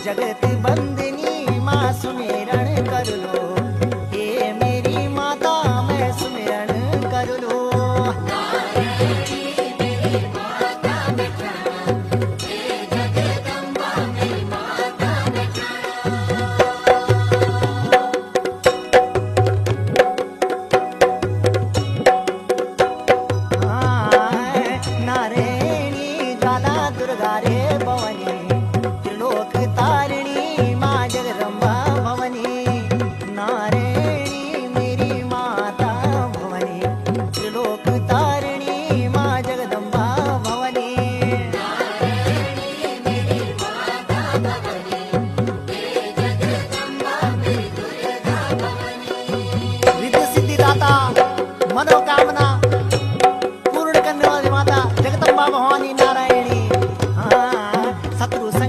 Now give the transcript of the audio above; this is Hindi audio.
जगत बंदनी माँ सुमिरन कर लो, हे मेरी माता मैं सुमिरन कर लो। नारायणी ज्वाला दुर्गा रे भवानी, त्रिलोक तारिणी माँ जगदम्बा भवानी। नारायणी मेरी माता भवानी, त्रिलोक तारिणी माँ जगदम्बा भवानी। रिद्ध सिद्धिदाता मनोकामना